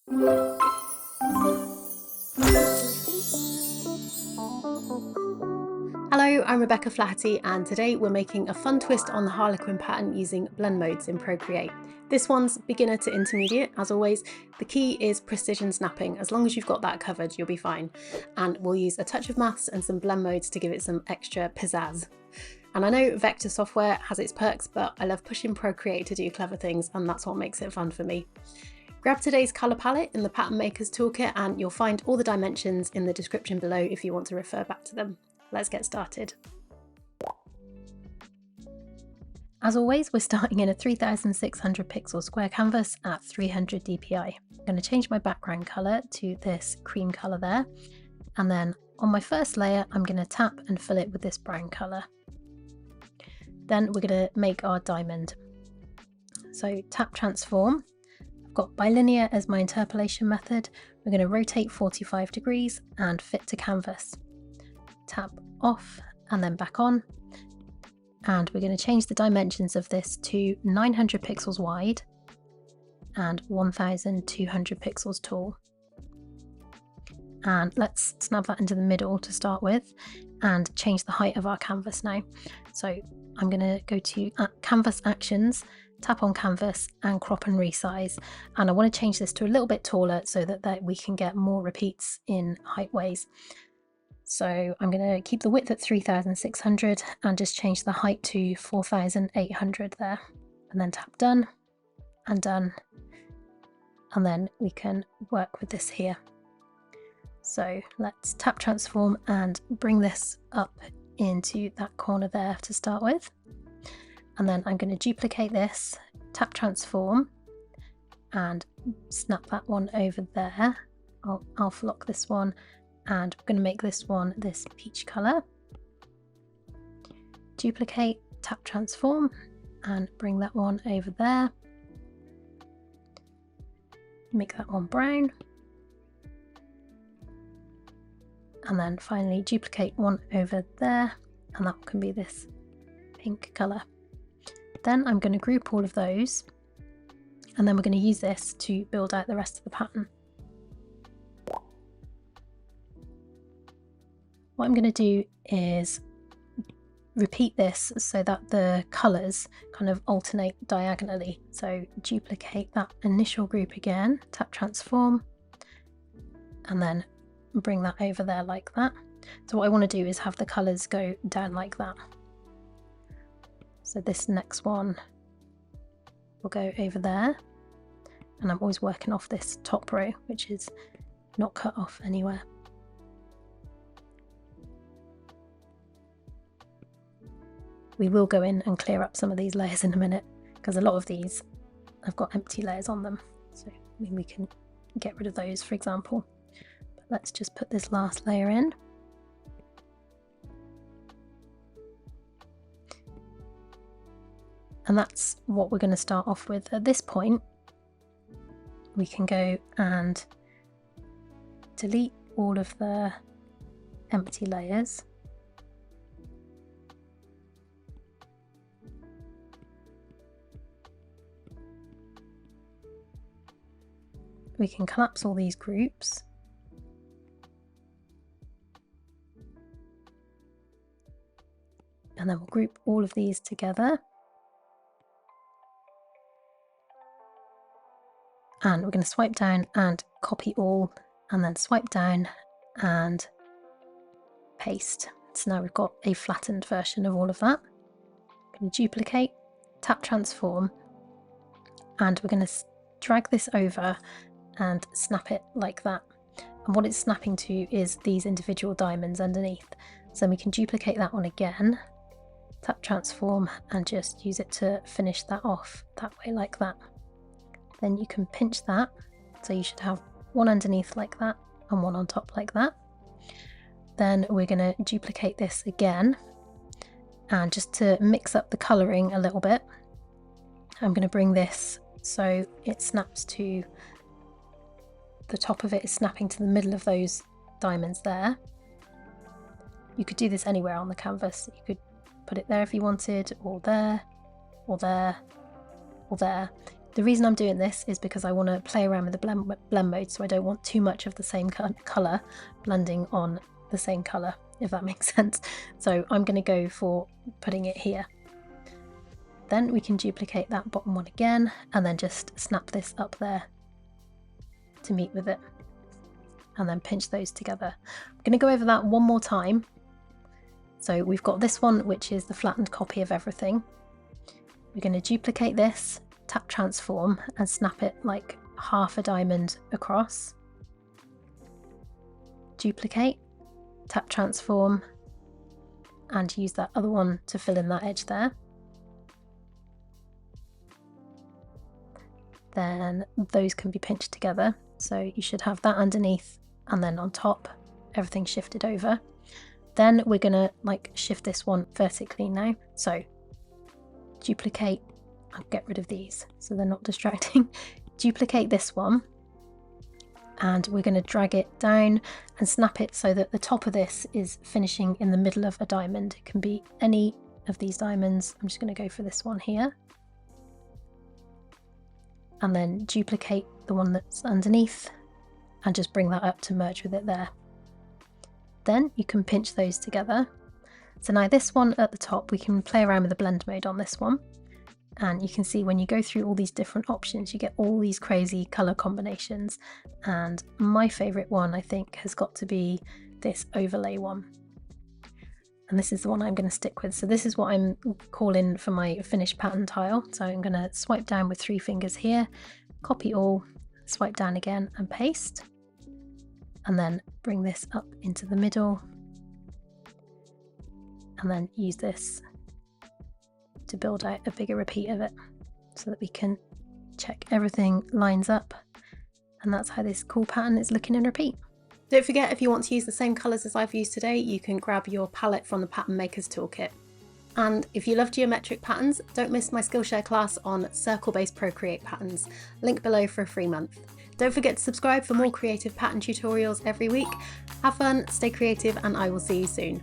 Hello, I'm Rebecca Flaherty, and today we're making a fun twist on the harlequin pattern using blend modes in Procreate. This one's beginner to intermediate, as always. The key is precision snapping. As long as you've got that covered, you'll be fine. And we'll use a touch of maths and some blend modes to give it some extra pizzazz. And I know vector software has its perks, but I love pushing Procreate to do clever things, and that's what makes it fun for me. Grab today's colour palette in the Pattern Maker's Toolkit, and you'll find all the dimensions in the description below if you want to refer back to them. Let's get started. As always, we're starting in a 3600 pixel square canvas at 300 dpi. I'm going to change my background colour to this cream colour there, and then on my first layer I'm going to tap and fill it with this brown colour. Then we're going to make our diamond. So tap transform. I've got bilinear as my interpolation method. We're going to rotate 45 degrees and fit to canvas. Tap off and then back on, and we're going to change the dimensions of this to 900 pixels wide and 1200 pixels tall. And let's snap that into the middle to start with and change the height of our canvas now. So I'm going to go to canvas actions, tap on canvas and crop and resize, and I want to change this to a little bit taller so that we can get more repeats in height ways. So I'm going to keep the width at 3600 and just change the height to 4800 there, and then tap done, and then we can work with this here. So let's tap transform and bring this up into that corner there to start with, and then I'm going to duplicate this, tap transform and snap that one over there. I'll alpha lock this one, and we're going to make this one this peach colour. Duplicate, tap transform and bring that one over there. Make that one brown. And then finally duplicate one over there, and that can be this pink colour. Then I'm going to group all of those, and then we're going to use this to build out the rest of the pattern. What I'm going to do is repeat this so that the colours kind of alternate diagonally. So duplicate that initial group again, tap transform, and then bring that over there like that. So what I want to do is have the colours go down like that. So this next one will go over there, and I'm always working off this top row, which is not cut off anywhere. We will go in and clear up some of these layers in a minute, because a lot of these have got empty layers on them. So I mean, we can get rid of those, for example. But let's just put this last layer in. And that's what we're going to start off with. At this point, we can go and delete all of the empty layers. We can collapse all these groups, and then we'll group all of these together, and we're going to swipe down and copy all, and then swipe down and paste. So now we've got a flattened version of all of that. I'm going to duplicate, tap transform, and we're going to drag this over and snap it like that. And what it's snapping to is these individual diamonds underneath. So we can duplicate that one again, tap transform, and just use it to finish that off that way like that. Then you can pinch that, so you should have one underneath like that and one on top like that. Then we're going to duplicate this again, and just to mix up the colouring a little bit, I'm going to bring this so it snaps to the top of it is snapping to the middle of those diamonds there. You could do this anywhere on the canvas. You could put it there if you wanted, or there, or there, or there. the reason I'm doing this is because I want to play around with the blend mode, so I don't want too much of the same colour blending on the same colour, if that makes sense. So I'm going to go for putting it here. Then we can duplicate that bottom one again and then just snap this up there to meet with it, and then pinch those together. I'm going to go over that one more time. So we've got this one, which is the flattened copy of everything. We're going to duplicate this, tap transform and snap it like half a diamond across. Duplicate, tap transform and use that other one to fill in that edge there. Then those can be pinched together, so you should have that underneath and then on top everything shifted over. Then we're gonna like shift this one vertically now, so duplicate and get rid of these so they're not distracting. Duplicate this one and we're going to drag it down and snap it so that the top of this is finishing in the middle of a diamond. It can be any of these diamonds. I'm just going to go for this one here and then duplicate the one that's underneath and just bring that up to merge with it there. Then you can pinch those together. So now this one at the top, we can play around with the blend mode on this one. And you can see when you go through all these different options, you get all these crazy color combinations. And my favorite one, I think, has got to be this overlay one. And this is the one I'm going to stick with. So this is what I'm calling for my finished pattern tile. So I'm going to swipe down with 3 fingers here, copy all, swipe down again and paste. And then bring this up into the middle. And then use this to build out a bigger repeat of it so that we can check everything lines up, and that's how this cool pattern is looking in repeat. Don't forget, if you want to use the same colours as I've used today, you can grab your palette from the Pattern Maker's Toolkit. And if you love geometric patterns, don't miss my Skillshare class on circle-based Procreate patterns, link below for a free month. Don't forget to subscribe for more creative pattern tutorials every week. Have fun, stay creative, and I will see you soon.